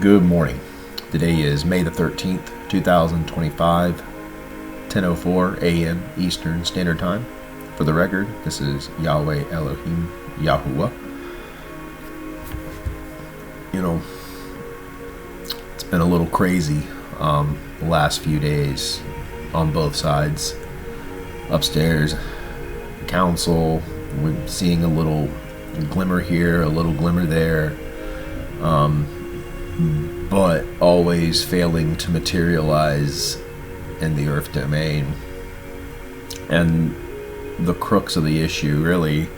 Good morning. Today is May the 13th, 2025, 10:04 a.m. Eastern Standard Time. For the record, this is Yahweh, Elohim, Yahuwah. It's been a little crazy the last few days on both sides. Upstairs, council, we're seeing a little glimmer here, a little glimmer there. But always failing to materialize in the earth domain. And the crux of the issue really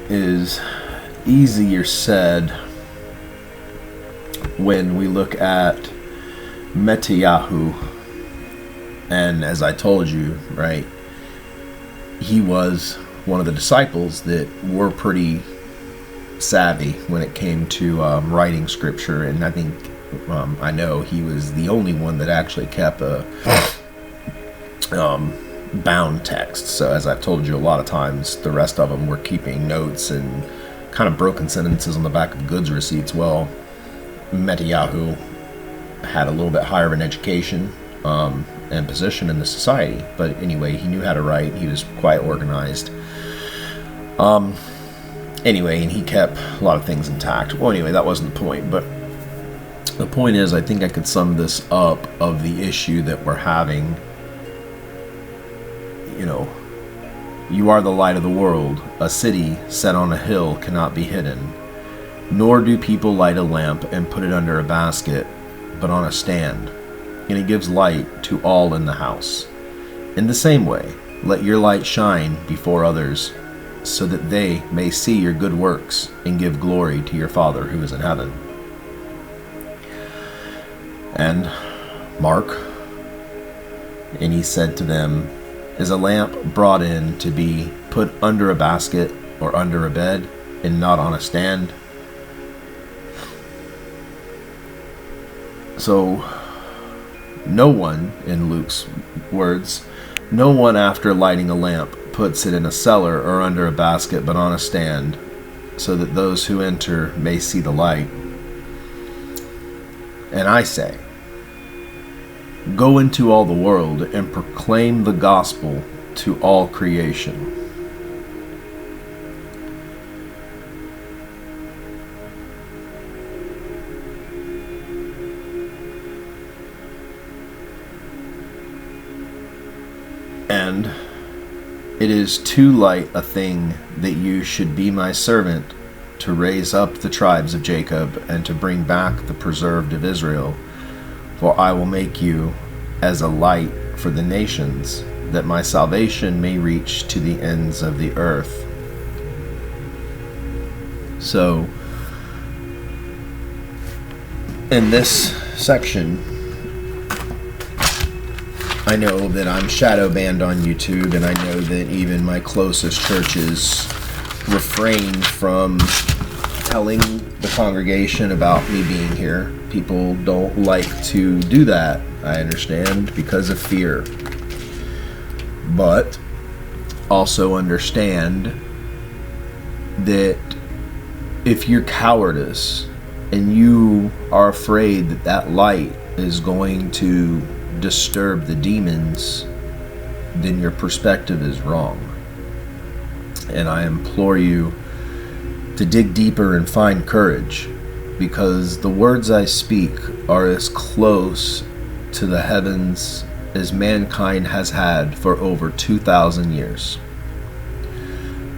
is easier said when we look at Metayahu. And as I told you, right, he was one of the disciples that were pretty savvy when it came to writing scripture, and I think I know he was the only one that actually kept a bound text. So as I've told you a lot of times, the rest of them were keeping notes and kind of broken sentences on the back of goods receipts. Well, Metayahu had a little bit higher of an education and position in the society, but anyway, he knew how to write. He was quite organized. Anyway, and he kept a lot of things intact. Well, anyway, that wasn't the point, but the point is, I think I could sum this up of the issue that we're having. You are the light of the world. A city set on a hill cannot be hidden. Nor do people light a lamp and put it under a basket, but on a stand, and it gives light to all in the house. In the same way, let your light shine before others, so that they may see your good works and give glory to your Father who is in heaven. And Mark, and he said to them, is a lamp brought in to be put under a basket or under a bed, and not on a stand? So, no one, in Luke's words, no one after lighting a lamp puts it in a cellar or under a basket, but on a stand, so that those who enter may see the light. And I say, go into all the world and proclaim the gospel to all creation. And it is too light a thing that you should be my servant to raise up the tribes of Jacob and to bring back the preserved of Israel. For I will make you as a light for the nations, that my salvation may reach to the ends of the earth. So, in this section, I know that I'm shadow banned on YouTube, and I know that even my closest churches refrain from telling the congregation about me being here. People don't like to do that, I understand, because of fear. But also understand that if you're cowardice and you are afraid that that light is going to disturb the demons, then your perspective is wrong. And I implore you to dig deeper and find courage, because the words I speak are as close to the heavens as mankind has had for over 2,000 years.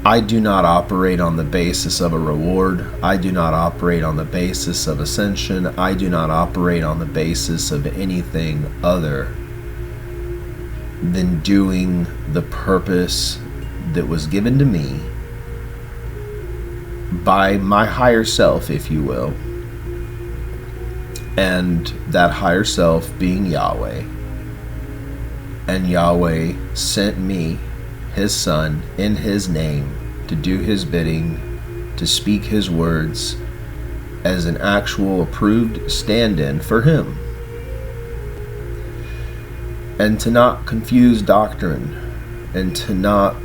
I do not operate on the basis of a reward. I do not operate on the basis of ascension. I do not operate on the basis of anything other than doing the purpose that was given to me by my higher self, if you will, and that higher self being Yahweh. And Yahweh sent me, his son, in his name, to do his bidding, to speak his words as an actual approved stand-in for him, and to not confuse doctrine, and to not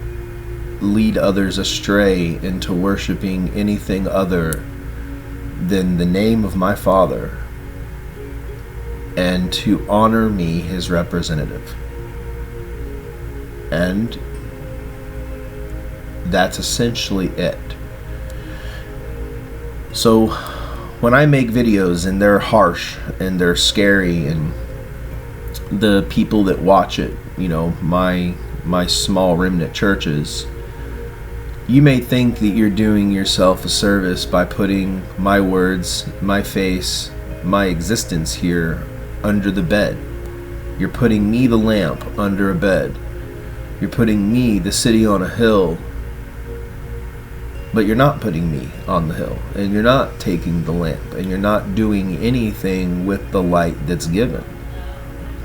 lead others astray into worshiping anything other than the name of my Father and to honor me, his representative. And that's essentially it. So when I make videos and they're harsh and they're scary, and the people that watch it, my small remnant churches, you may think that you're doing yourself a service by putting my words, my face, my existence here under the bed. You're putting me, the lamp, under a bed. You're putting me, the city on a hill. But you're not putting me on the hill, and you're not taking the lamp, and you're not doing anything with the light that's given.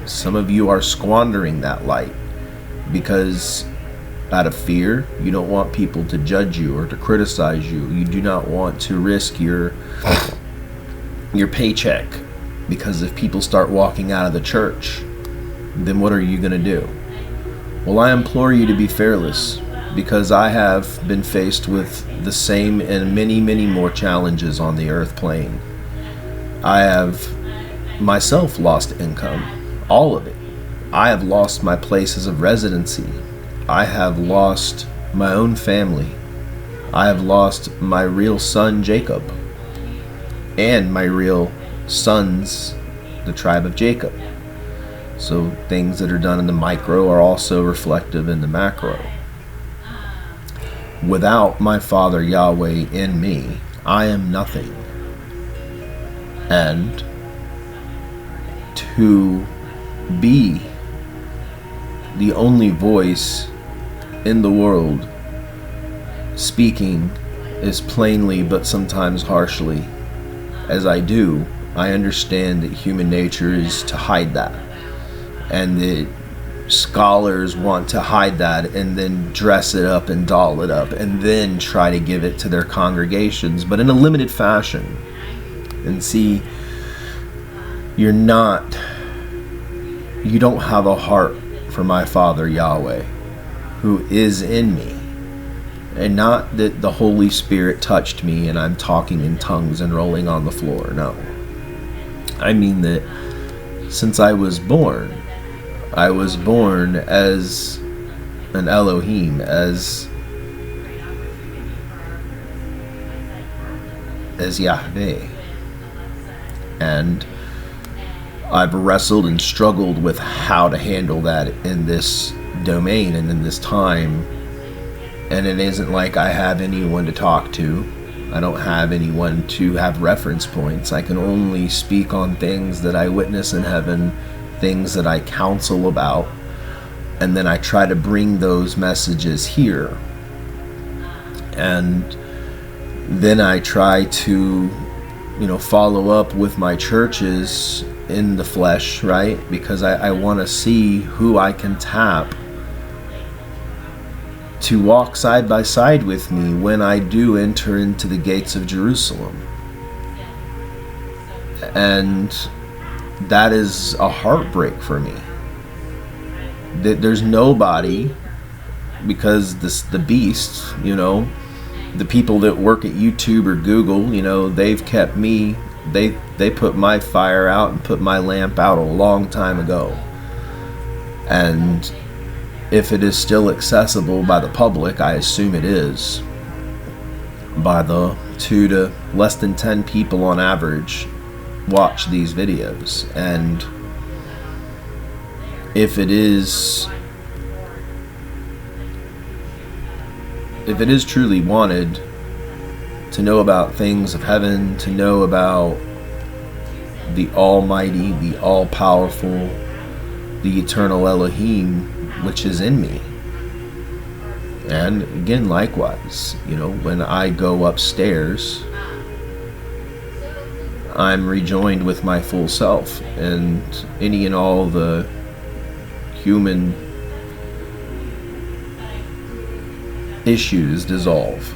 Some of you are squandering that light because out of fear, you don't want people to judge you or to criticize you. You do not want to risk your paycheck, because if people start walking out of the church, then what are you going to do? Well, I implore you to be fearless, because I have been faced with the same and many, many more challenges on the earth plane. I have myself lost income, all of it. I have lost my places of residency. I have lost my own family. I have lost my real son, Jacob, and my real sons, the tribe of Jacob. So things that are done in the micro are also reflective in the macro. Without my Father Yahweh in me, I am nothing. And to be the only voice in the world speaking as plainly but sometimes harshly as I do, I understand that human nature is to hide that, and that scholars want to hide that and then dress it up and doll it up and then try to give it to their congregations, but in a limited fashion. And see, you don't have a heart for my Father Yahweh, who is in me. And not that the Holy Spirit touched me and I'm talking in tongues and rolling on the floor. No. I mean that since I was born as an Elohim, as Yahweh. And I've wrestled and struggled with how to handle that in this domain and in this time. And it isn't like I have anyone to talk to. I don't have anyone to have reference points. I can only speak on things that I witness in heaven, things that I counsel about, and then I try to bring those messages here. And then I try to, follow up with my churches in the flesh, right? Because I want to see who I can tap to walk side by side with me when I do enter into the gates of Jerusalem. And that is a heartbreak for me. That there's nobody, because the beast, the people that work at YouTube or Google, they've kept me, they put my fire out and put my lamp out a long time ago. And if it is still accessible by the public, I assume it is, by the 2 to less than 10 people on average watch these videos. And if it is truly wanted to know about things of heaven, to know about the Almighty, the All-Powerful, the Eternal Elohim, which is in me. And again, likewise, when I go upstairs, I'm rejoined with my full self, and any and all the human issues dissolve.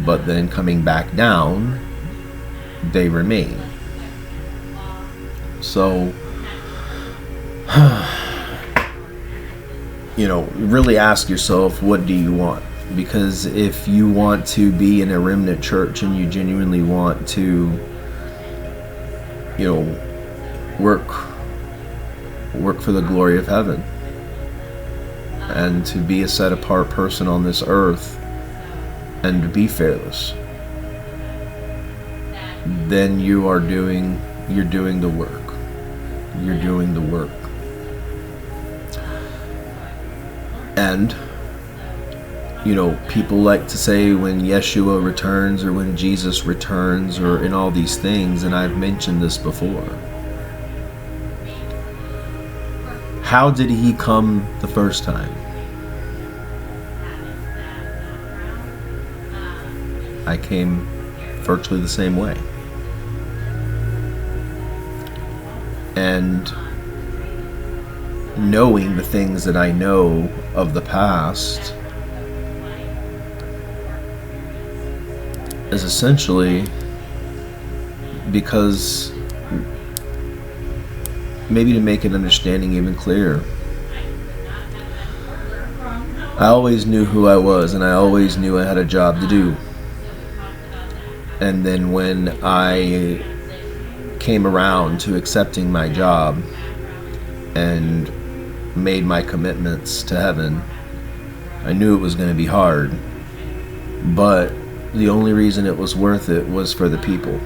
But then coming back down, they remain. So, really ask yourself, what do you want? Because if you want to be in a remnant church and you genuinely want to, work for the glory of heaven and to be a set apart person on this earth and to be fearless, then you're doing the work. You're doing the work. And people like to say when Yeshua returns or when Jesus returns or in all these things, and I've mentioned this before. How did he come the first time? I came virtually the same way. And knowing the things that I know of the past is essentially because, maybe to make an understanding even clearer, I always knew who I was and I always knew I had a job to do. And then when I came around to accepting my job and made my commitments to heaven, I knew it was going to be hard, but the only reason it was worth it was for the people,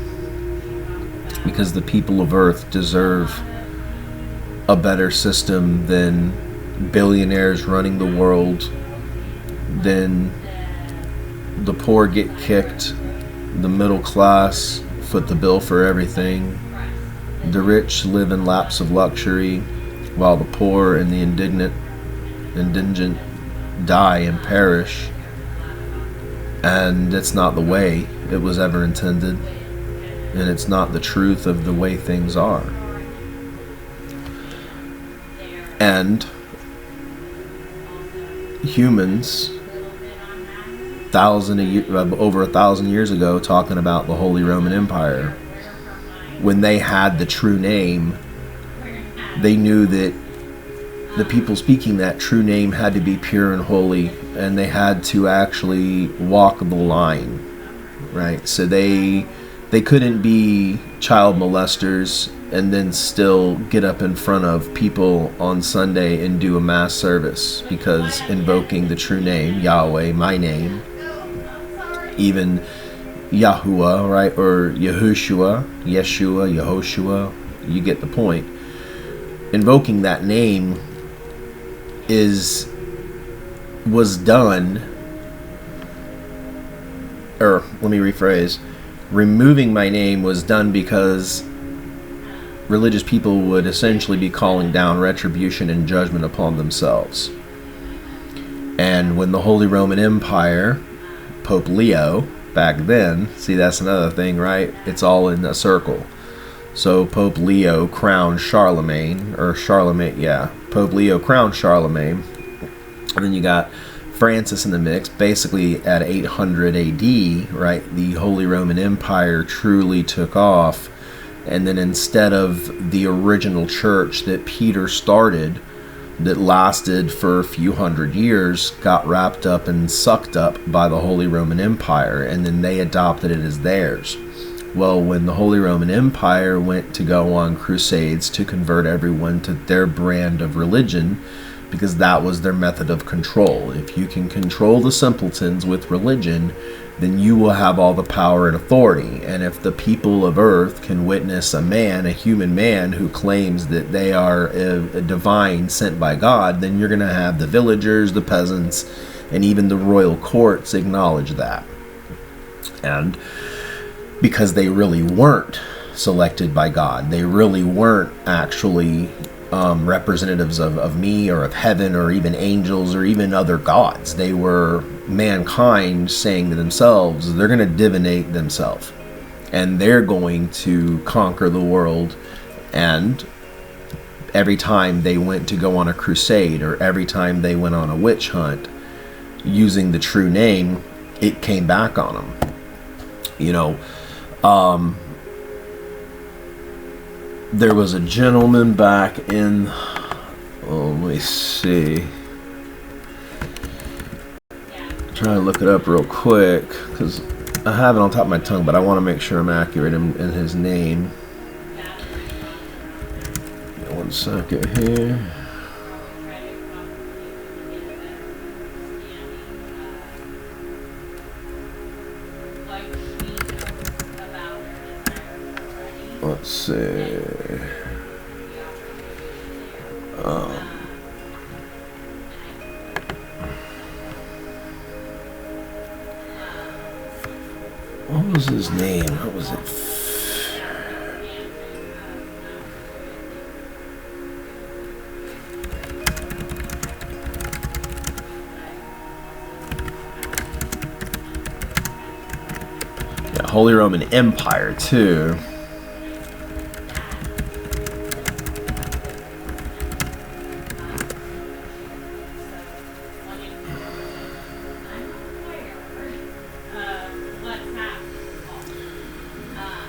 because the people of earth deserve a better system than billionaires running the world, than the poor get kicked, the middle class foot the bill for everything, the rich live in laps of luxury, while the poor and the indigent die and perish. And it's not the way it was ever intended, and it's not the truth of the way things are. And humans, over 1,000 years ago, talking about the Holy Roman Empire, when they had the true name, they knew that the people speaking that true name had to be pure and holy, and they had to actually walk the line, right? So they couldn't be child molesters and then still get up in front of people on Sunday and do a mass service, because invoking the true name, Yahweh, my name, even Yahuwah, right, or Yahushua, Yeshua, Yehoshua, you get the point. Invoking that name was done, or let me rephrase, removing my name was done because religious people would essentially be calling down retribution and judgment upon themselves. And when the Holy Roman Empire, Pope Leo, back then, see, that's another thing, right? It's all in a circle. So Pope Leo crowned Charlemagne, Pope Leo crowned Charlemagne, and then you got Francis in the mix. Basically at 800 AD, right, the Holy Roman Empire truly took off, and then instead of the original church that Peter started, that lasted for a few hundred years, got wrapped up and sucked up by the Holy Roman Empire, and then they adopted it as theirs. Well, when the Holy Roman Empire went to go on crusades to convert everyone to their brand of religion, because that was their method of control. If you can control the simpletons with religion, then you will have all the power and authority. And if the people of earth can witness a human man who claims that they are a divine sent by God, then you're going to have the villagers, the peasants, and even the royal courts acknowledge that. And because they really weren't selected by God, they really weren't actually representatives of me or of heaven or even angels or even other gods. They were mankind saying to themselves, they're going to divinate themselves and they're going to conquer the world. And every time they went to go on a crusade, or every time they went on a witch hunt using the true name, it came back on them. There was a gentleman back in, let me see. Try to look it up real quick because I have it on top of my tongue, but I want to make sure I'm accurate in his name. One second here. Let's see. What was his name? What was it? Yeah, Holy Roman Empire too.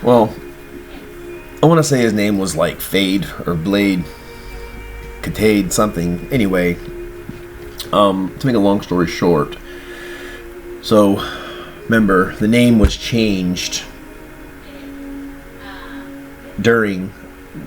Well, I want to say his name was like Fade or Blade, Catade, something. Anyway, to make a long story short, so remember the name was changed during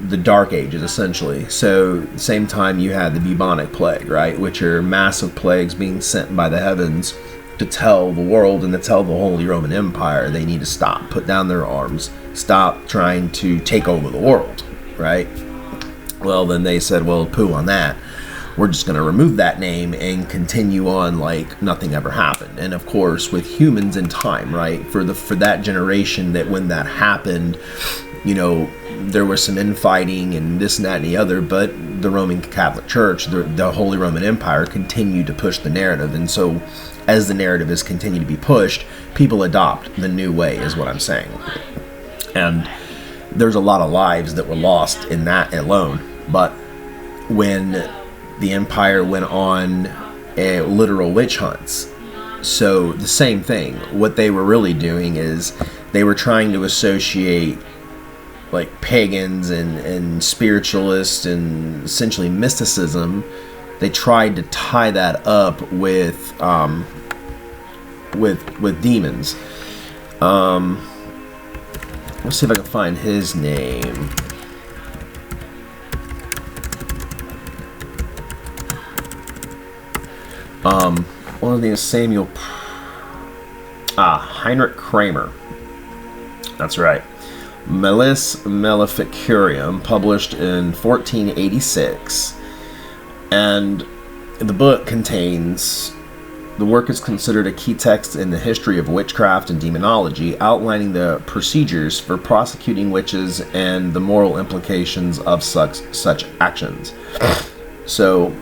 the Dark Ages, essentially. So at the same time you had the bubonic plague, right, which are massive plagues being sent by the heavens to tell the world and to tell the Holy Roman Empire they need to stop, put down their arms, stop trying to take over the world, right? Well, then they said, well, poo on that. We're just going to remove that name and continue on like nothing ever happened. And of course, with humans in time, right, for that generation, that when that happened, you know, there was some infighting and this and that and the other, but the Roman Catholic Church, the Holy Roman Empire, continued to push the narrative. And so as the narrative has continued to be pushed, people adopt the new way, is what I'm saying. And there's a lot of lives that were lost in that alone. But when the empire went on literal witch hunts, so the same thing, what they were really doing is they were trying to associate like pagans and spiritualists and essentially mysticism. They tried to tie that up with demons. Let's see if I can find his name. One of these Heinrich Kramer. That's right. Melis Maleficurium, published in 1486. And the book contains, the work is considered a key text in the history of witchcraft and demonology, outlining the procedures for prosecuting witches and the moral implications of such actions. So,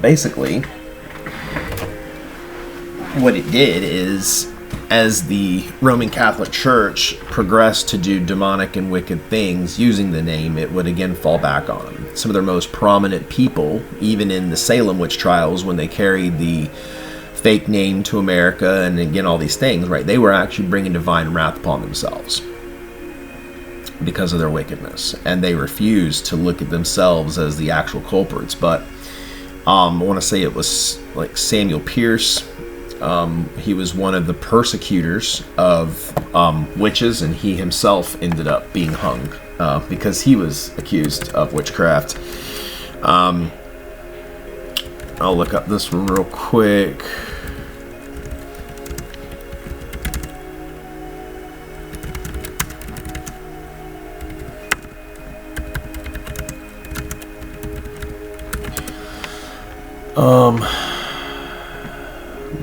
basically, what it did is, as the Roman Catholic Church progressed to do demonic and wicked things using the name, it would again fall back on them. Some of their most prominent people, even in the Salem witch trials, when they carried the fake name to America and again all these things, right, they were actually bringing divine wrath upon themselves because of their wickedness, and they refused to look at themselves as the actual culprits. But I want to say it was like Samuel Pierce. He was one of the persecutors of witches, and he himself ended up being hung because he was accused of witchcraft. I'll look up this one real quick.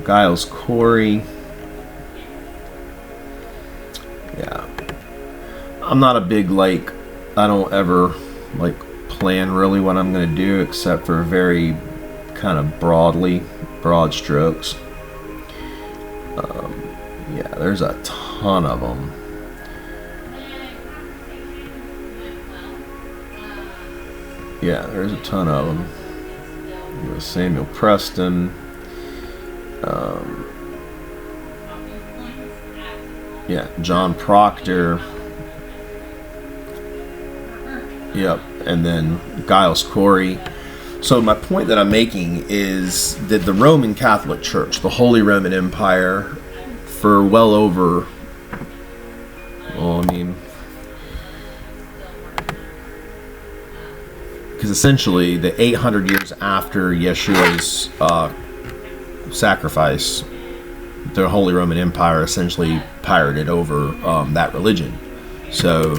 Giles Corey. Yeah. I'm not a big, like, I don't ever, like, plan really what I'm going to do except for very kind of broad strokes. Yeah, there's a ton of them. Yeah, there's a ton of them. Samuel Preston. Yeah, John Proctor. Yep, and then Giles Corey. So my point that I'm making is that the Roman Catholic Church, the Holy Roman Empire, for well over, because essentially the 800 years after Yeshua's sacrifice, the Holy Roman Empire essentially pirated over that religion. So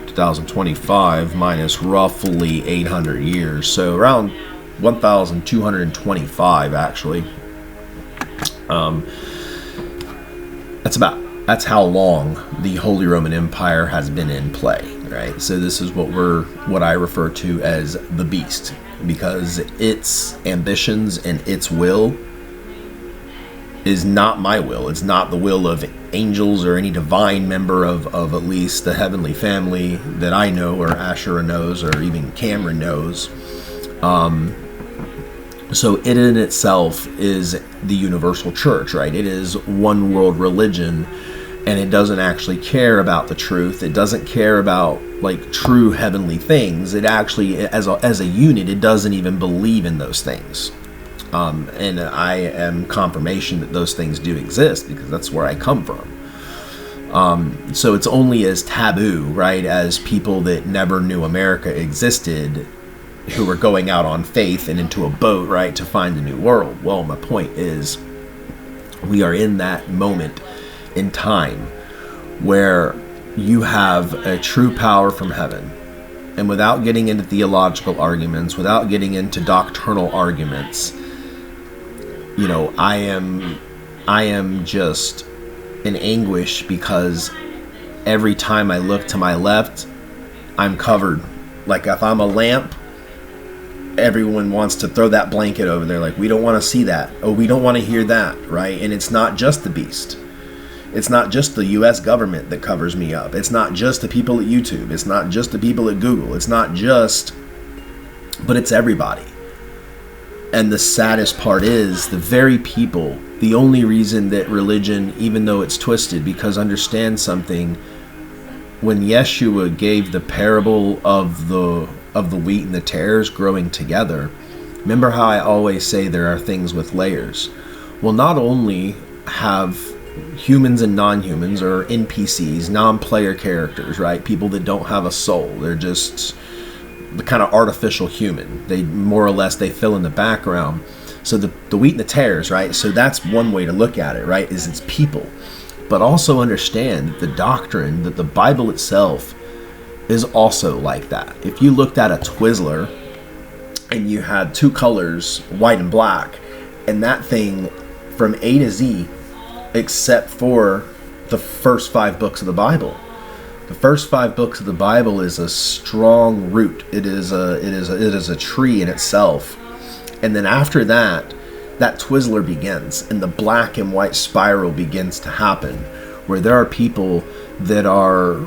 2025 minus roughly 800 years, so around 1225 actually. That's how long the Holy Roman Empire has been in play, right? So this is what I refer to as the beast, because its ambitions and its will is not my will. It's not the will of angels or any divine member of at least the heavenly family that I know, or Asherah knows, or even Cameron knows. So it in itself is the universal church, right? It is one world religion, and it doesn't actually care about the truth. It doesn't care about like true heavenly things. It actually, as a unit, it doesn't even believe in those things. And I am confirmation that those things do exist, because that's where I come from. So it's only as taboo, right, as people that never knew America existed, who were going out on faith and into a boat, right, to find a new world. Well, my point is, we are in that moment in time where you have a true power from heaven. And without getting into theological arguments, without getting into doctrinal arguments, you know, I am just in anguish, because every time I look to my left, I'm covered. Like if I'm a lamp, everyone wants to throw that blanket over there. Like, we don't want to see that. Oh, we don't want to hear that, right? And it's not just the beast. It's not just the U.S. government that covers me up. It's not just the people at YouTube. It's not just the people at Google. It's not just, but it's everybody. And the saddest part is the very people, the only reason that religion, even though it's twisted, because understand something, when Yeshua gave the parable of the wheat and the tares growing together, remember how I always say there are things with layers. Well, not only have humans and non-humans, or NPCs, non-player characters, right? People that don't have a soul. They're just the kind of artificial human. They more or less, they fill in the background. So the wheat and the tares, right? So that's one way to look at it, right? Is it's people. But also understand that the doctrine, that the Bible itself is also like that. If you looked at a Twizzler and you had two colors, white and black, and that thing from A to Z, except for the first 5 books of the Bible. The first 5 books of the Bible is a strong root. It is a tree in itself. And then after that, that Twizzler begins, and the black and white spiral begins to happen, where there are people that are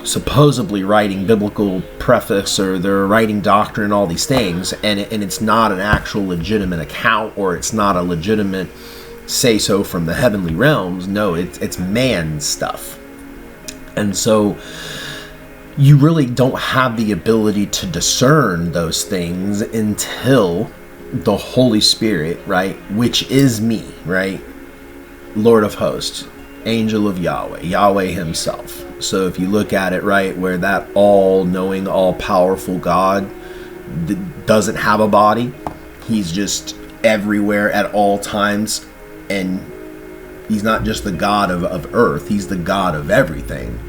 supposedly writing biblical preface, or they're writing doctrine and all these things, and it's not an actual legitimate account, or it's not a legitimate say-so from the heavenly realms. No, it's man stuff. And so you really don't have the ability to discern those things until the Holy Spirit, right, which is me, right, Lord of hosts, angel of Yahweh, Yahweh himself. So if you look at it, right, where that all-knowing, all-powerful God doesn't have a body, he's just everywhere at all times, and he's not just the God of earth, he's the God of everything.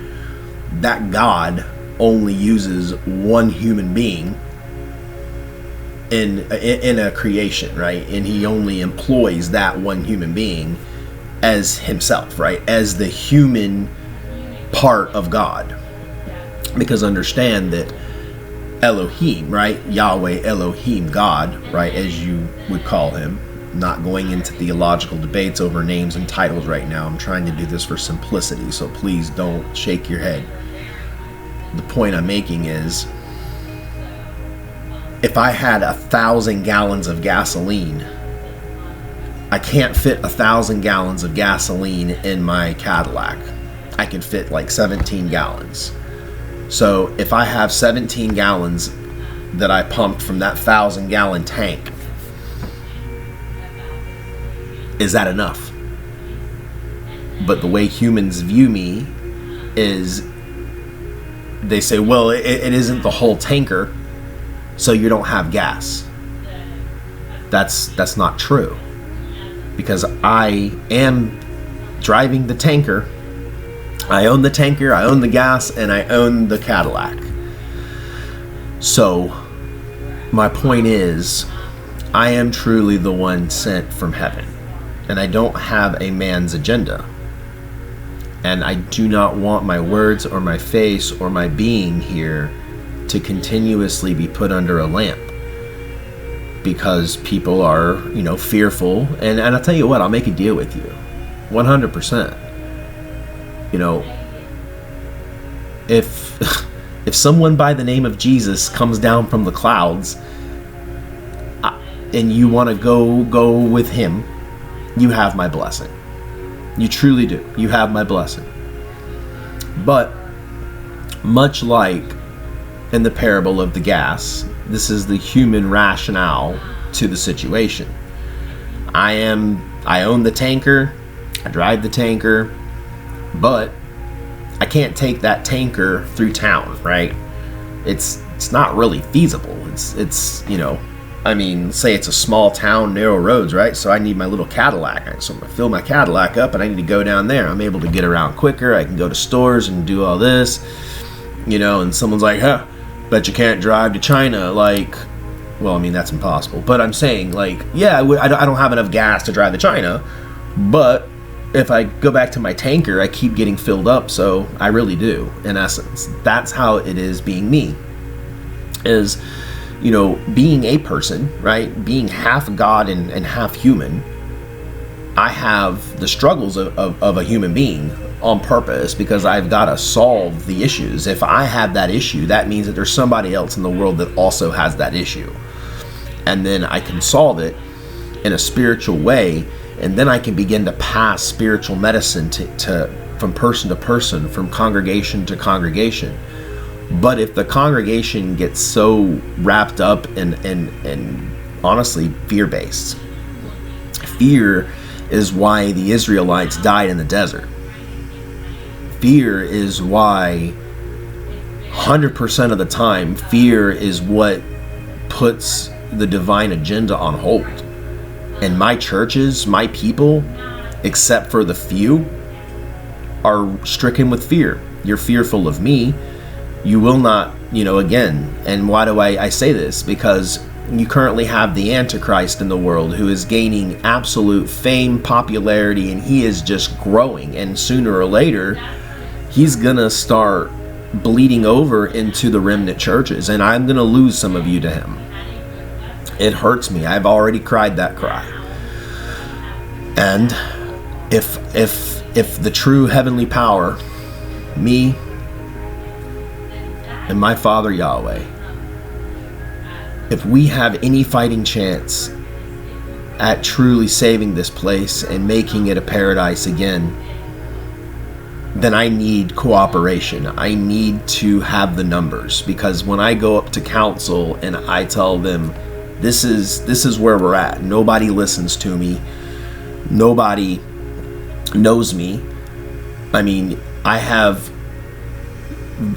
That God only uses one human being in a creation, right? And he only employs that one human being as himself, right? As the human part of God. Because understand that Elohim, right? Yahweh, Elohim, God, right? As you would call him. Not going into theological debates over names and titles right now. I'm trying to do this for simplicity, so please don't shake your head. The point I'm making is, if I had 1,000 gallons of gasoline, I can't fit 1,000 gallons of gasoline in my Cadillac. I can fit like 17 gallons. So if I have 17 gallons that I pumped from that 1,000-gallon tank. Is that enough? But the way humans view me is they say, well, it isn't the whole tanker, so you don't have gas. That's not true, because I am driving the tanker. I own the tanker, I own the gas, and I own the Cadillac. So my point is, I am truly the one sent from heaven, and I don't have a man's agenda. And I do not want my words or my face or my being here to continuously be put under a lamp, because people are, fearful. And I'll tell you what, I'll make a deal with you, 100%. If someone by the name of Jesus comes down from the clouds, and you want to go with him, you have my blessing. You truly do. You have my blessing. But much like in the parable of the gas, this is the human rationale to the situation. I own the tanker, I drive the tanker, but I can't take that tanker through town, right? It's not really feasible. It's say it's a small town, narrow roads, right? So I need my little Cadillac. So I'm gonna fill my Cadillac up and I need to go down there. I'm able to get around quicker. I can go to stores and do all this, and someone's like, bet you can't drive to China. That's impossible. But I'm saying, I don't have enough gas to drive to China, but if I go back to my tanker, I keep getting filled up, so I really do, in essence. That's how it is being me. Is, being a person, right? Being half God and half human, I have the struggles of a human being on purpose, because I've got to solve the issues. If I have that issue, that means that there's somebody else in the world that also has that issue. And then I can solve it in a spiritual way, and then I can begin to pass spiritual medicine to from person to person, from congregation to congregation. But if the congregation gets so wrapped up in honestly fear-based, fear is why the Israelites died in the desert. Fear is why 100% of the time, fear is what puts the divine agenda on hold. And my churches, my people, except for the few, are stricken with fear. You're fearful of me. You will not, again. And why do I say this? Because you currently have the Antichrist in the world, who is gaining absolute fame, popularity, and he is just growing. And sooner or later, he's gonna start bleeding over into the remnant churches, and I'm gonna lose some of you to him. It hurts me. I've already cried that cry. And if the true heavenly power, me and my Father Yahweh, if we have any fighting chance at truly saving this place and making it a paradise again, then I need cooperation. I need to have the numbers, because when I go up to council and I tell them, this is where we're at, nobody listens to me, nobody knows me. I have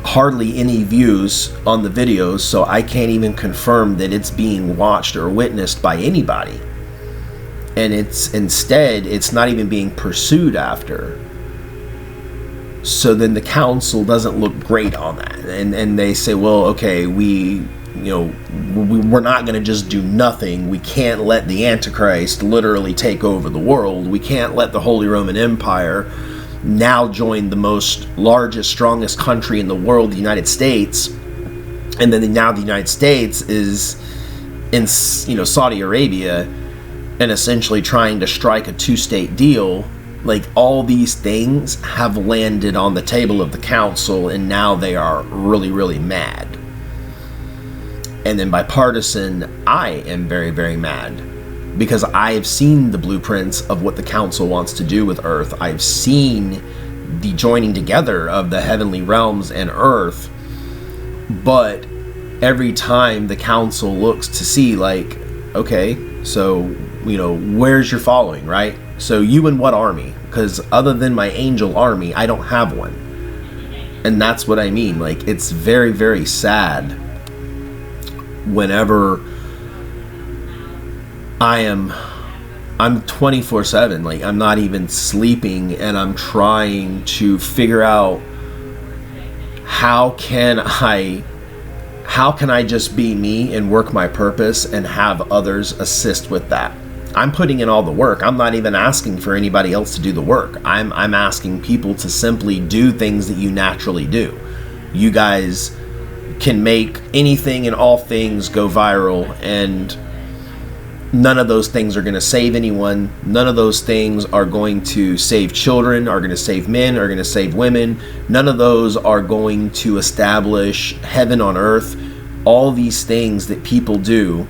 hardly any views on the videos, so I can't even confirm that it's being watched or witnessed by anybody. And it's not even being pursued after. So then the council doesn't look great on that, and they say, well, okay, we're not going to just do nothing. We can't let the Antichrist literally take over the world. We can't let the Holy Roman Empire now join the largest, strongest country in the world, the United States, and then now the United States is in Saudi Arabia and essentially trying to strike a two-state deal. All these things have landed on the table of the council, and now they are really, really mad. And then bipartisan, I am very, very mad, because I've seen the blueprints of what the council wants to do with Earth. I've seen the joining together of the heavenly realms and Earth, but every time the council looks to see, like, okay, so, where's your following, right? So you in what army? Because other than my angel army, I don't have one. And that's what I mean. Like, it's very, very sad whenever I'm 24/7. Like, I'm not even sleeping, and I'm trying to figure out how can I just be me and work my purpose and have others assist with that. I'm putting in all the work. I'm not even asking for anybody else to do the work. I'm asking people to simply do things that you naturally do. You guys can make anything and all things go viral, and none of those things are going to save anyone. None of those things are going to save children, are going to save men, are going to save women. None of those are going to establish heaven on earth. All these things that people do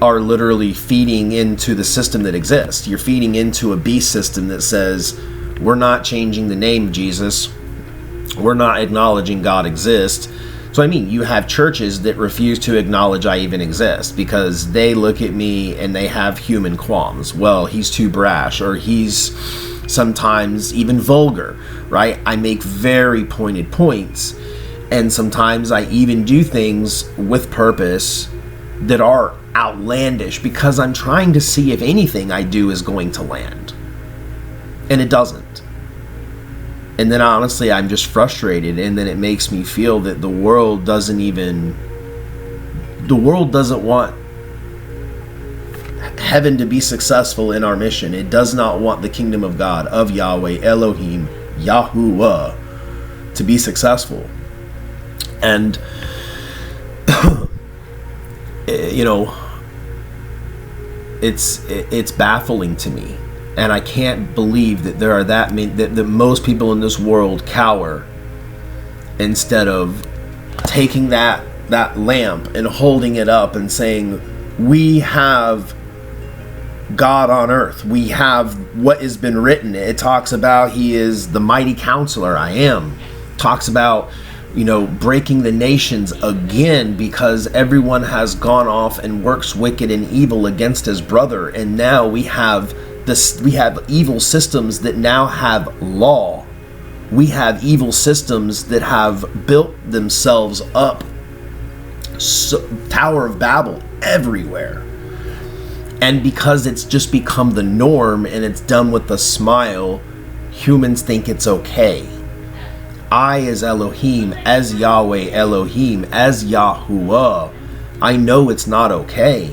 are literally feeding into the system that exists. You're feeding into a beast system that says, we're not changing the name of Jesus. We're not acknowledging God exists. So, I mean, you have churches that refuse to acknowledge I even exist because they look at me and they have human qualms. Well, he's too brash, or he's sometimes even vulgar, right? I make very pointed points, and sometimes I even do things with purpose that are outlandish because I'm trying to see if anything I do is going to land. And it doesn't. And then honestly, I'm just frustrated, and then it makes me feel that the world doesn't want heaven to be successful in our mission. It does not want the kingdom of God, of Yahweh, Elohim, Yahuwah, to be successful. And it's baffling to me. And I can't believe that there are that many, that most people in this world cower instead of taking that lamp and holding it up and saying, we have God on earth. We have what has been written. It talks about he is the mighty counselor, I am. Talks about, breaking the nations again because everyone has gone off and works wicked and evil against his brother. And now we have evil systems that now have law. We have evil systems that have built themselves up. Tower of Babel everywhere. And because it's just become the norm and it's done with a smile, humans think it's okay. I, as Elohim, as Yahweh Elohim, as Yahuwah, I know it's not okay.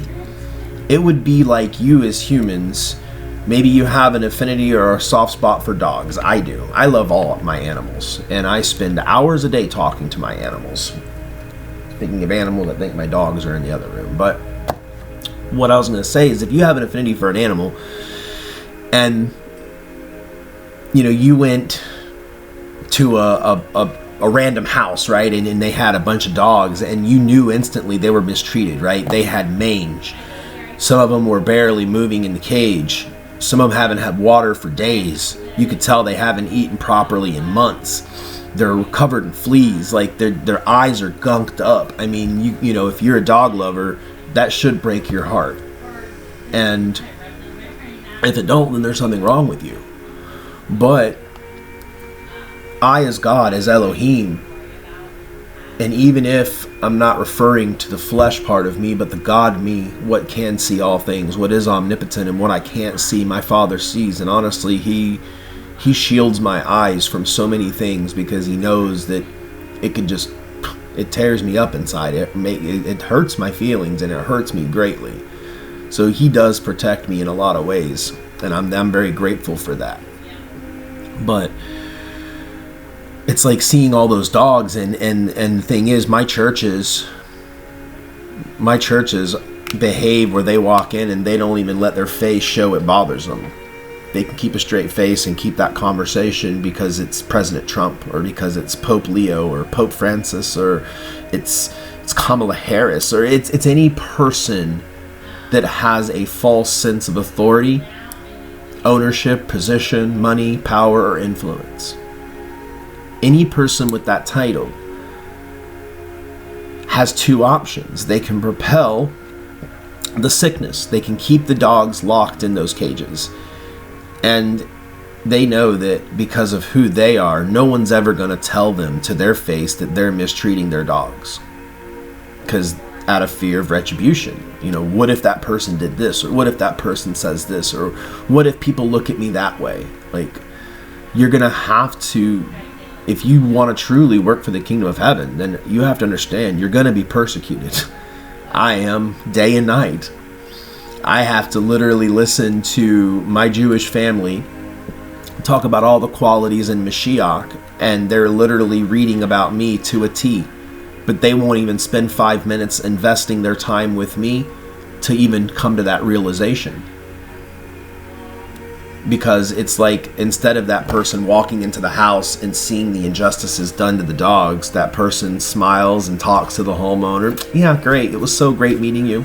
It would be like you as humans. Maybe you have an affinity or a soft spot for dogs. I do. I love all my animals, and I spend hours a day talking to my animals. Speaking of animals, I think my dogs are in the other room. But what I was going to say is, if you have an affinity for an animal, and you went to a random house, right, and they had a bunch of dogs, and you knew instantly they were mistreated, right? They had mange. Some of them were barely moving in the cage. Some of them haven't had water for days. You could tell they haven't eaten properly in months. They're covered in fleas. Like their eyes are gunked up. I mean, if you're a dog lover, that should break your heart. And if it don't, then there's something wrong with you. But I, as God, as Elohim, and even if I'm not referring to the flesh part of me, but the God me, what can see all things, what is omnipotent, and what I can't see, my Father sees. And honestly, He shields my eyes from so many things because He knows that it tears me up inside. It hurts my feelings, and it hurts me greatly. So He does protect me in a lot of ways, and I'm very grateful for that. But it's like seeing all those dogs, and the thing is, my churches behave where they walk in and they don't even let their face show it bothers them. They can keep a straight face and keep that conversation because it's President Trump, or because it's Pope Leo, or Pope Francis, or it's Kamala Harris, or it's any person that has a false sense of authority, ownership, position, money, power, or influence. Any person with that title, has two options. They can repel the sickness. They can keep the dogs locked in those cages. And they know that because of who they are, no one's ever going to tell them to their face that they're mistreating their dogs. Because out of fear of retribution. What if that person did this? Or what if that person says this? Or what if people look at me that way? You're going to have to, if you want to truly work for the kingdom of heaven, then you have to understand you're going to be persecuted. I am day and night. I have to literally listen to my Jewish family talk about all the qualities in Mashiach, and they're literally reading about me to a T. But they won't even spend 5 minutes investing their time with me to even come to that realization. Because it's like, instead of that person walking into the house and seeing the injustices done to the dogs, that person smiles and talks to the homeowner. Yeah, great. It was so great meeting you.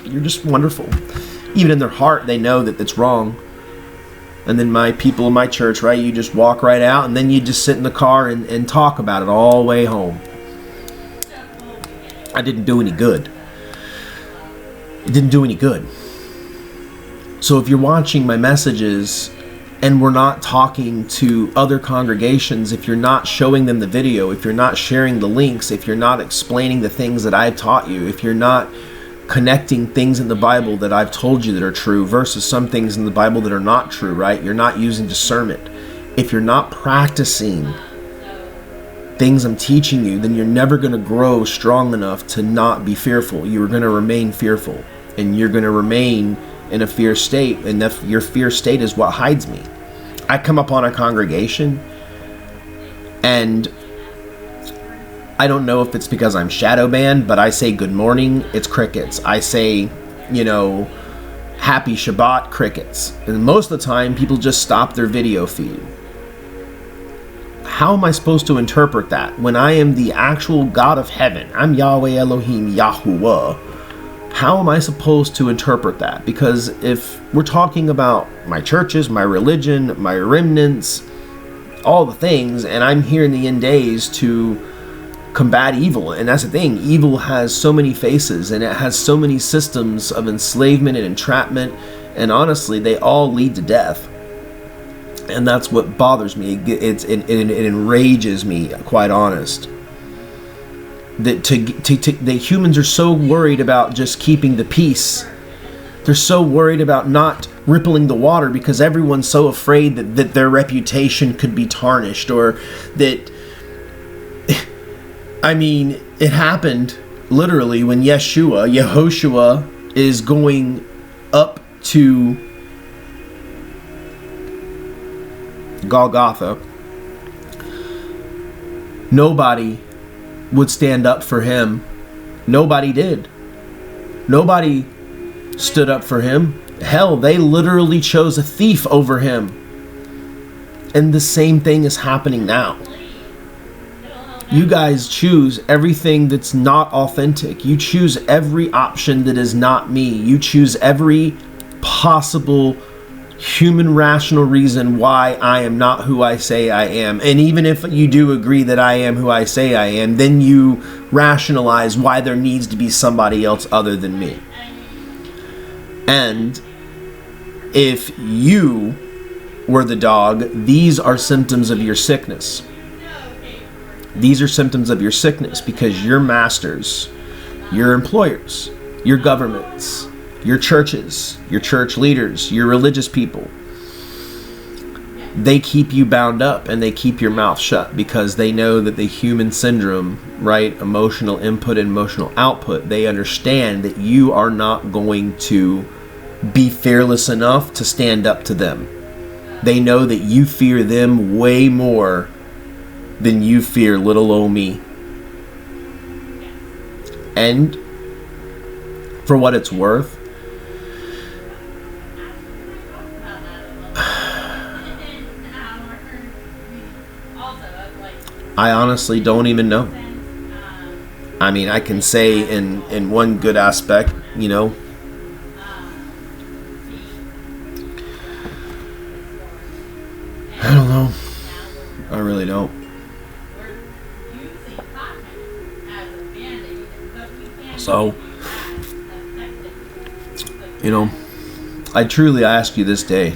You're just wonderful. Even in their heart, they know that it's wrong. And then my people in my church, right, you just walk right out, and then you just sit in the car and talk about it all the way home. I didn't do any good. It didn't do any good. So if you're watching my messages and we're not talking to other congregations, if you're not showing them the video, if you're not sharing the links, if you're not explaining the things that I've taught you, if you're not connecting things in the Bible that I've told you that are true versus some things in the Bible that are not true, right? You're not using discernment. If you're not practicing things I'm teaching you, then you're never going to grow strong enough to not be fearful. You're going to remain fearful, and you're going to remain in a fear state, and your fear state is what hides me. I come upon a congregation, and I don't know if it's because I'm shadow banned, but I say good morning, it's crickets. I say, happy Shabbat, crickets. And most of the time, people just stop their video feed. How am I supposed to interpret that when I am the actual God of heaven? I'm Yahweh, Elohim, Yahuwah. How am I supposed to interpret that? Because if we're talking about my churches, my religion, my remnants, all the things, and I'm here in the end days to combat evil, and that's the thing, evil has so many faces, and it has so many systems of enslavement and entrapment, and honestly, they all lead to death. And that's what bothers me. It enrages me, quite honest. That humans are so worried about just keeping the peace. They're so worried about not rippling the water because everyone's so afraid that their reputation could be tarnished, or that, it happened literally when Yehoshua is going up to Golgotha. Nobody would stand up for him. Nobody did. Nobody stood up for him. Hell, they literally chose a thief over him. And the same thing is happening now. You guys choose everything that's not authentic. You choose every option that is not me. You choose every possible human rational reason why I am not who I say I am. And even if you do agree that I am who I say I am, then you rationalize why there needs to be somebody else other than me. And if you were the dog, these are symptoms of your sickness. These are symptoms of your sickness because your masters, your employers, your governments, your churches, your church leaders, your religious people, they keep you bound up and they keep your mouth shut because they know that the human syndrome, right, emotional input and emotional output, they understand that you are not going to be fearless enough to stand up to them. They know that you fear them way more than you fear little old me. And for what it's worth, I honestly don't even know. I can say in one good aspect, I don't know. I really don't. So, you know, I truly ask you this day,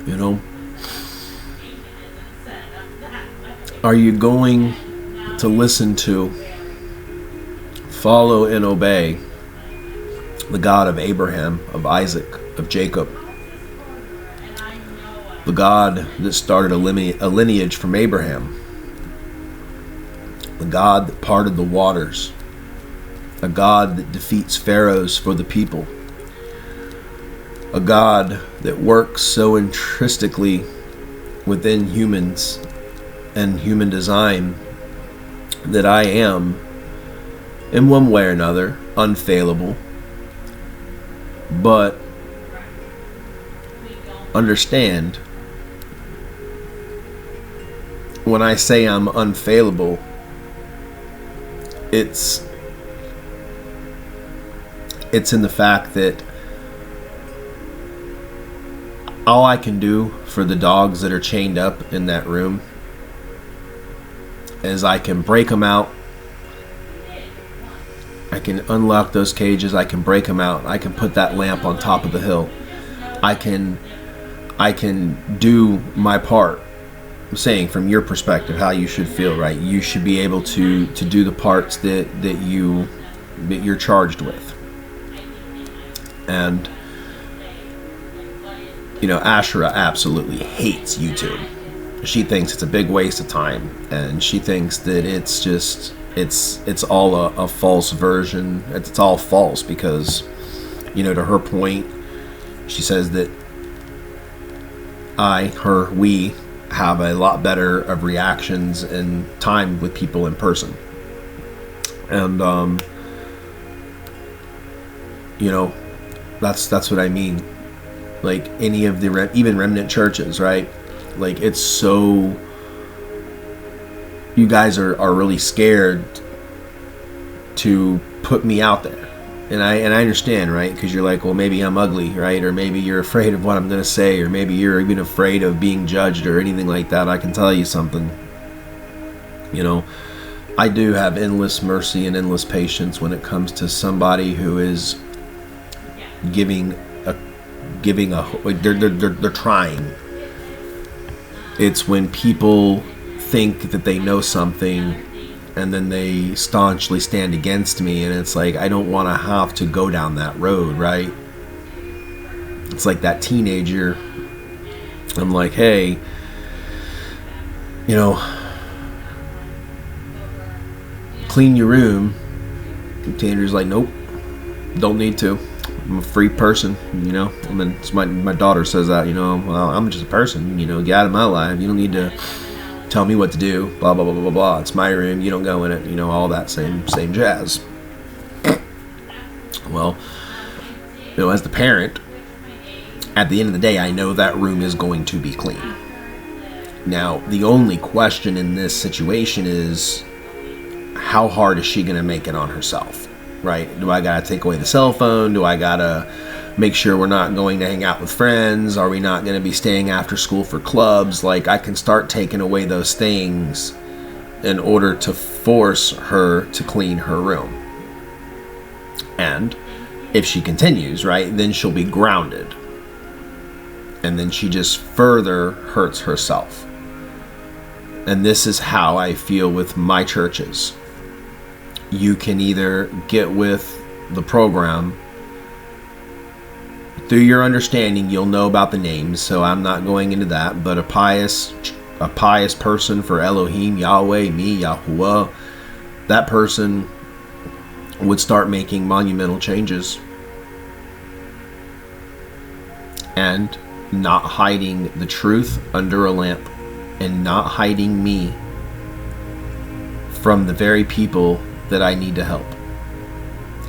you know, are you going to listen to, follow, and obey the God of Abraham, of Isaac, of Jacob, the God that started a lineage from Abraham, the God that parted the waters, a God that defeats pharaohs for the people, a God that works so intrinsically within humans and human design that I am, in one way or another, unfailable. But understand, when I say I'm unfailable, it's in the fact that all I can do for the dogs that are chained up in that room is I can break them out. I can unlock those cages. I can break them out. I can put that lamp on top of the hill. I can do my part. I'm saying from your perspective how you should feel, right? You should be able to do the parts that you're charged with. And you know, Ashera absolutely hates YouTube. She thinks it's a big waste of time, and she thinks that it's all a false version. It's all false because, you know, to her point, she says that we have a lot better of reactions and time with people in person. And you know, that's what I mean. Like any of the even remnant churches, right? Like it's so, you guys are really scared to put me out there, and I understand, right? Because you're like, well, maybe I'm ugly, right? Or maybe you're afraid of what I'm gonna say, or maybe you're even afraid of being judged or anything like that. I can tell you something, you know, I do have endless mercy and endless patience when it comes to somebody who is they're trying. It's when people think that they know something and then they staunchly stand against me, and it's like, I don't want to have to go down that road, right? It's like that teenager. I'm like, hey, you know, clean your room. The teenager's like, nope, don't need to. I'm a free person, you know. And then my daughter says that, you know, well, I'm just a person, you know, get out of my life. You don't need to tell me what to do, blah, blah, blah, blah, blah. It's my room, you don't go in it, you know, all that same jazz. Well, you know, as the parent, at the end of the day, I know that room is going to be clean. Now, the only question in this situation is, how hard is she going to make it on herself? Right? Do I gotta take away the cell phone? Do I gotta make sure we're not going to hang out with friends? Are we not going to be staying after school for clubs? Like, I can start taking away those things in order to force her to clean her room. And if she continues, right, then she'll be grounded. And then she just further hurts herself. And this is how I feel with my churches. You can either get with the program. Through your understanding, you'll know about the names, so I'm not going into that. But a pious person for Elohim, Yahweh, me, Yahuwah, that person would start making monumental changes. And not hiding the truth under a lamp, and not hiding me from the very people that I need to help.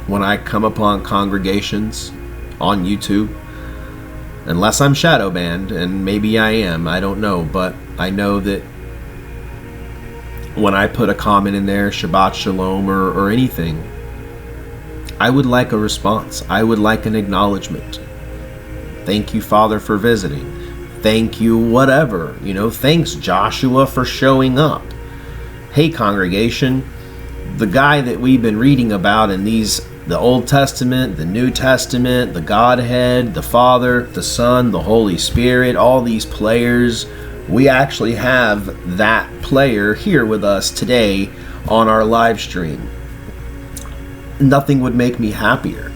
When I come upon congregations on YouTube, unless I'm shadow banned, and maybe I am, I don't know, but I know that when I put a comment in there, Shabbat Shalom or anything, I would like a response. I would like an acknowledgement. Thank you, Father, for visiting. Thank you, whatever. You know, thanks, Joshua, for showing up. Hey, congregation, the guy that we've been reading about in the Old Testament, the New Testament, the Godhead, the Father, the Son, the Holy Spirit, all these players, we actually have that player here with us today on our live stream. Nothing would make me happier.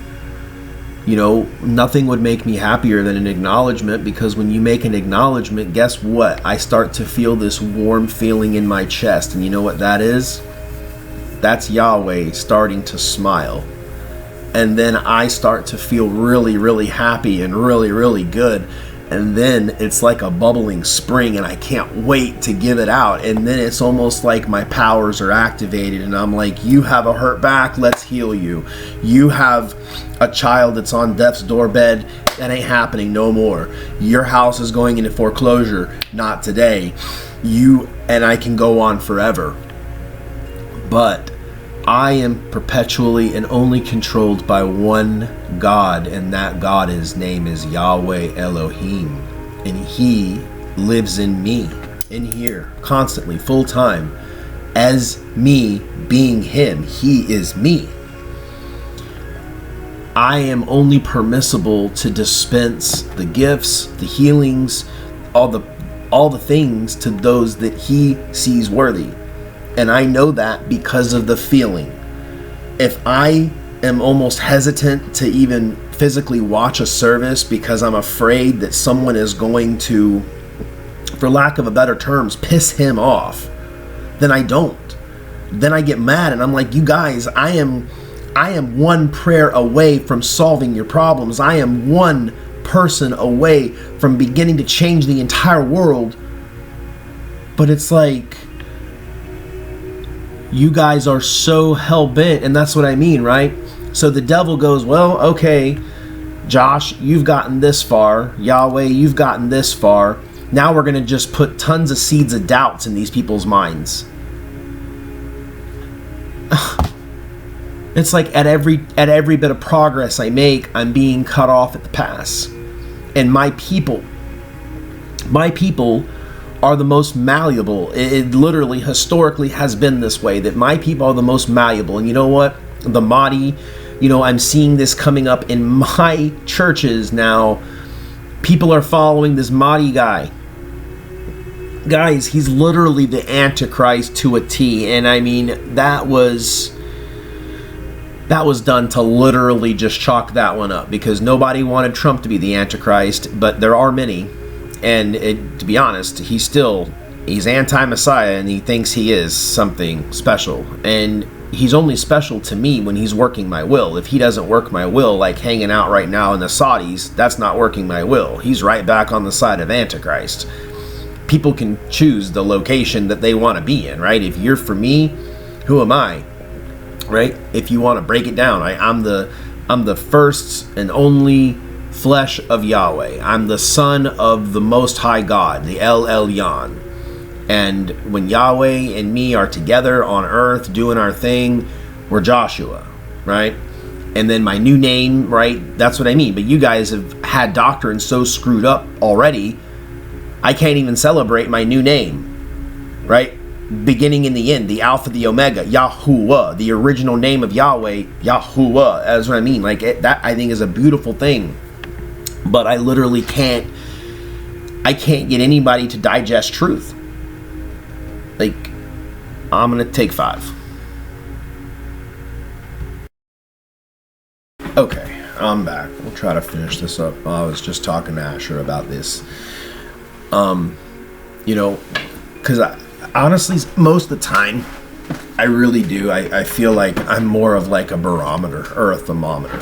Nothing would make me happier than an acknowledgement, because when you make an acknowledgement, guess what? I start to feel this warm feeling in my chest. And you know what that is? That's Yahweh starting to smile. And then I start to feel really, really happy and really, really good. And then it's like a bubbling spring, and I can't wait to give it out. And then it's almost like my powers are activated, and I'm like, you have a hurt back, let's heal you. You have a child that's on death's doorbed, that ain't happening no more. Your house is going into foreclosure, not today. And I can go on forever. But I am perpetually and only controlled by one God, and that God, his name is Yahweh Elohim. And he lives in me, in here, constantly, full time. As me being him, he is me. I am only permissible to dispense the gifts, the healings, all the things to those that he sees worthy. And I know that because of the feeling. If I am almost hesitant to even physically watch a service because I'm afraid that someone is going to, for lack of a better terms, piss him off, then I don't. Then I get mad, and I'm like, you guys, I am one prayer away from solving your problems. I am one person away from beginning to change the entire world. But it's like, you guys are so hell-bent, and that's what I mean, right? So the devil goes, well, okay, Josh, you've gotten this far. Yahweh, you've gotten this far. Now we're going to just put tons of seeds of doubts in these people's minds. It's like at every bit of progress I make, I'm being cut off at the pass. And my people are the most malleable. It literally historically has been this way, that my people are the most malleable. And you know what? The Mahdi, I'm seeing this coming up in my churches now. People are following this Mahdi guy. Guys, he's literally the Antichrist to a T. And I mean, that was done to literally just chalk that one up, because nobody wanted Trump to be the Antichrist, but there are many. And to be honest, he's anti-Messiah, and he thinks he is something special. And he's only special to me when he's working my will. If he doesn't work my will, like hanging out right now in the Saudis, that's not working my will. He's right back on the side of Antichrist. People can choose the location that they want to be in, right? If you're for me, who am I? Right? If you want to break it down, I'm the first and only flesh of Yahweh. I'm the son of the Most High God, the El Elyon. And when Yahweh and me are together on earth doing our thing, we're Joshua, right? And then my new name, right? That's what I mean. But you guys have had doctrine so screwed up already, I can't even celebrate my new name, right? Beginning and the end, the Alpha, the Omega, Yahuwah, the original name of Yahweh, Yahuwah. That's what I mean. Like that, I think is a beautiful thing. But I literally can't get anybody to digest truth. Like, I'm going to take 5. Okay, I'm back. We'll try to finish this up. I was just talking to Asher about this. Because honestly, most of the time, I really do. I feel like I'm more of like a barometer or a thermometer,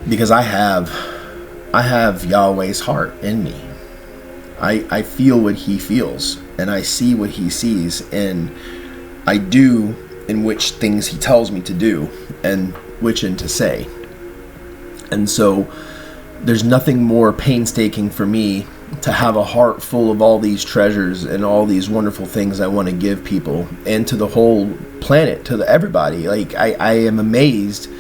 because I have Yahweh's heart in me. I feel what he feels, and I see what he sees, and I do in which things he tells me to do and which to say. And so there's nothing more painstaking for me to have a heart full of all these treasures and all these wonderful things I want to give people and to the whole planet, to everybody. Like I am amazed.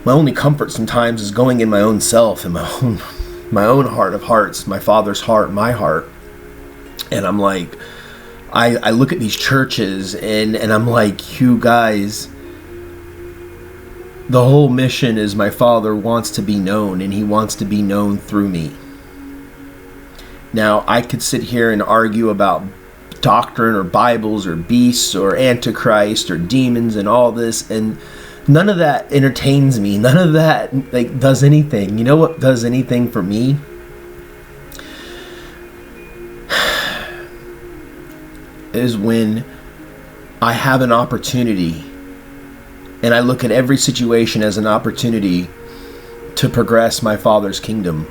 My only comfort sometimes is going in my own self and my own heart of hearts, my Father's heart, my heart. And I'm like, I look at these churches and I'm like, you guys, the whole mission is my Father wants to be known, and he wants to be known through me. Now, I could sit here and argue about doctrine or Bibles or beasts or Antichrist or demons and all this, and none of that entertains me. None of that does anything. You know what does anything for me? Is when I have an opportunity and I look at every situation as an opportunity to progress my Father's kingdom.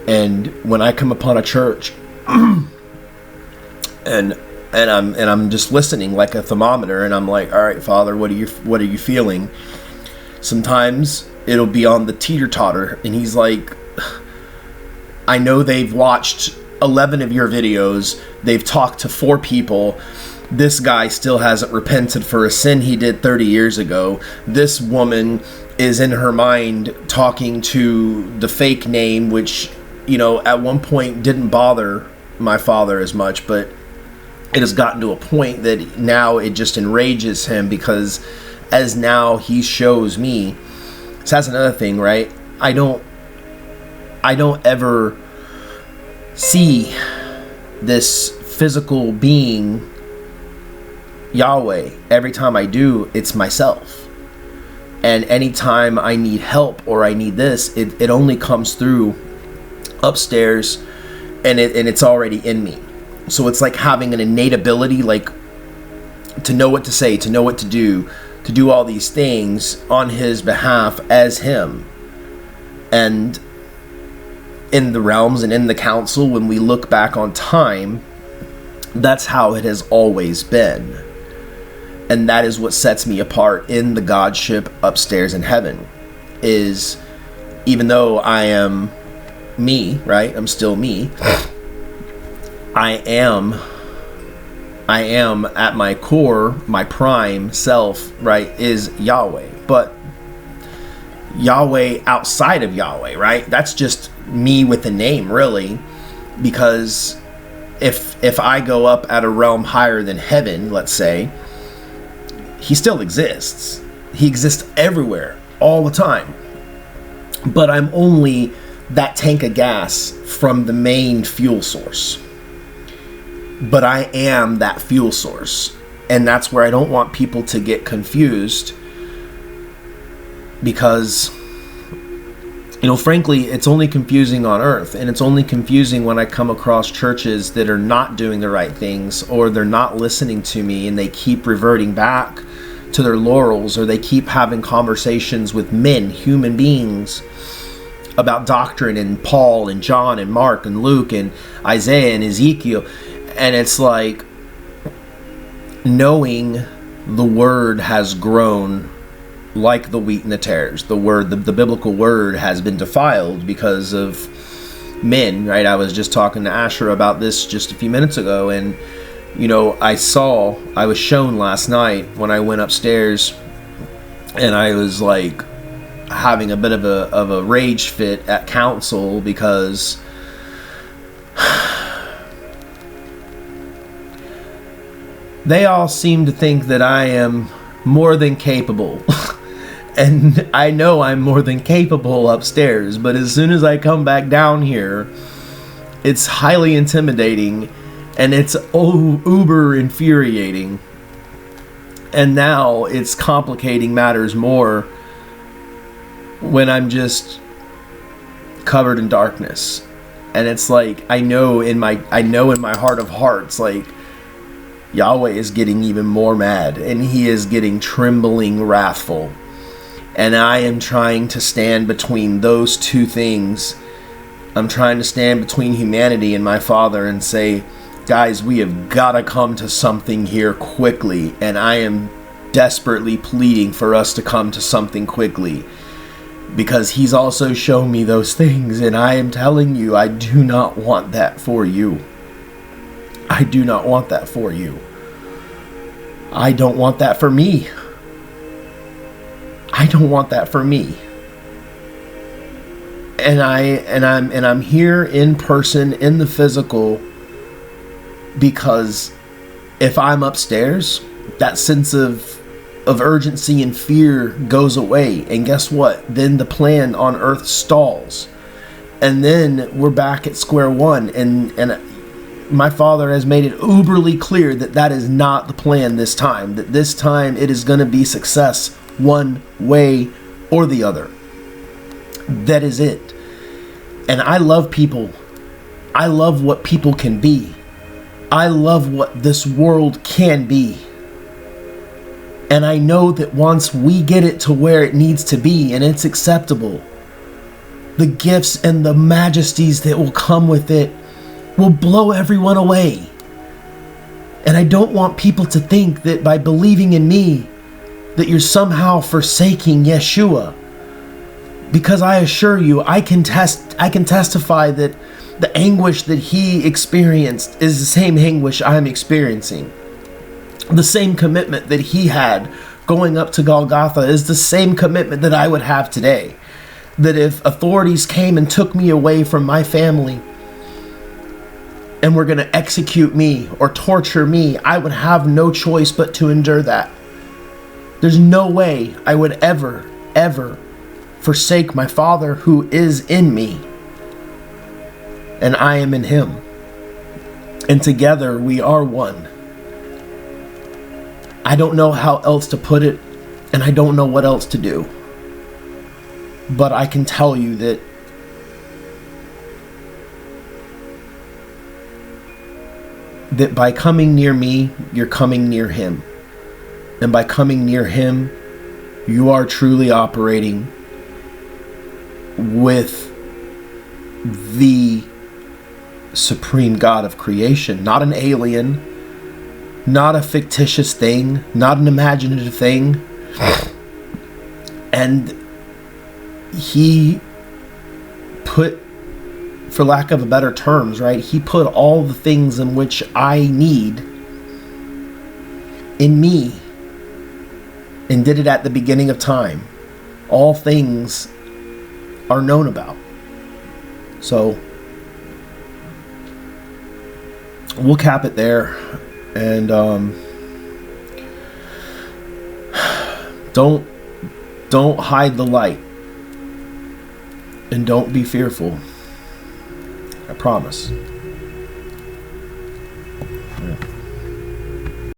And when I come upon a church and I'm just listening like a thermometer, and I'm like, all right, Father, what are you feeling? Sometimes it'll be on the teeter-totter, and he's like, I know they've watched 11 of your videos, they've talked to 4 people, this guy still hasn't repented for a sin he did 30 years ago, this woman is in her mind talking to the fake name, which, at one point didn't bother my Father as much, but it has gotten to a point that now it just enrages him, because as now he shows me, so that's another thing, right? I don't ever see this physical being, Yahweh. Every time I do, it's myself. And anytime I need help or I need this, it only comes through upstairs, and it's already in me. So it's like having an innate ability, like to know what to say, to know what to do all these things on his behalf as him. And in the realms and in the council, when we look back on time, that's how it has always been. And that is what sets me apart in the Godship upstairs in heaven, is even though I am me, right? I'm still me. I am at my core, my prime self, right, is Yahweh. But Yahweh outside of Yahweh, right? That's just me with a name, really. Because if I go up at a realm higher than heaven, let's say, he still exists. He exists everywhere, all the time. But I'm only that tank of gas from the main fuel source. But I am that fuel source. And that's where I don't want people to get confused. Because, frankly, it's only confusing on earth. And it's only confusing when I come across churches that are not doing the right things, or they're not listening to me, and they keep reverting back to their laurels, or they keep having conversations with men, human beings, about doctrine, and Paul and John and Mark and Luke and Isaiah and Ezekiel. And it's like, knowing the word has grown like the wheat and the tares. The word, the biblical word, has been defiled because of men, right? I was just talking to Asher about this just a few minutes ago, and I was shown last night when I went upstairs, and I was like having a bit of a rage fit at council, because they all seem to think that I am more than capable. And I know I'm more than capable upstairs, but as soon as I come back down here, it's highly intimidating, and it's uber infuriating. And now it's complicating matters more when I'm just covered in darkness. And it's like, I know in my heart of hearts, like, Yahweh is getting even more mad, and he is getting trembling wrathful. And I am trying to stand between those two things. I'm trying to stand between humanity and my Father and say, guys, we have got to come to something here quickly. And I am desperately pleading for us to come to something quickly, because he's also shown me those things. And I am telling you, I do not want that for you. I do not want that for you. I don't want that for me. I don't want that for me. And I'm here in person, in the physical, Because if I'm upstairs, that sense of urgency and fear goes away. And guess what? Then the plan on earth stalls. And then we're back at square one. And my Father has made it uberly clear that that is not the plan this time. That this time it is going to be success one way or the other. That is it. And I love people. I love what people can be. I love what this world can be. And I know that once we get it to where it needs to be and it's acceptable, the gifts and the majesties that will come with it will blow everyone away. And I don't want people to think that by believing in me, that you're somehow forsaking Yeshua. Because I assure you, I can testify that the anguish that he experienced is the same anguish I'm experiencing. The same commitment that he had going up to Golgotha is the same commitment that I would have today. That if authorities came and took me away from my family and were going to execute me or torture me, I would have no choice but to endure that. There's no way I would ever forsake my Father who is in me, and I am in him. And together we are one. I don't know how else to put it, and I don't know what else to do. But I can tell you that by coming near me, you're coming near him. And by coming near him, you are truly operating with the supreme God of creation, not an alien, not a fictitious thing, not an imaginative thing. And he put, for lack of a better terms, right? He put all the things in which I need in me and did it at the beginning of time. All things are known about. So we'll cap it there. And don't hide the light. And don't be fearful. I promise.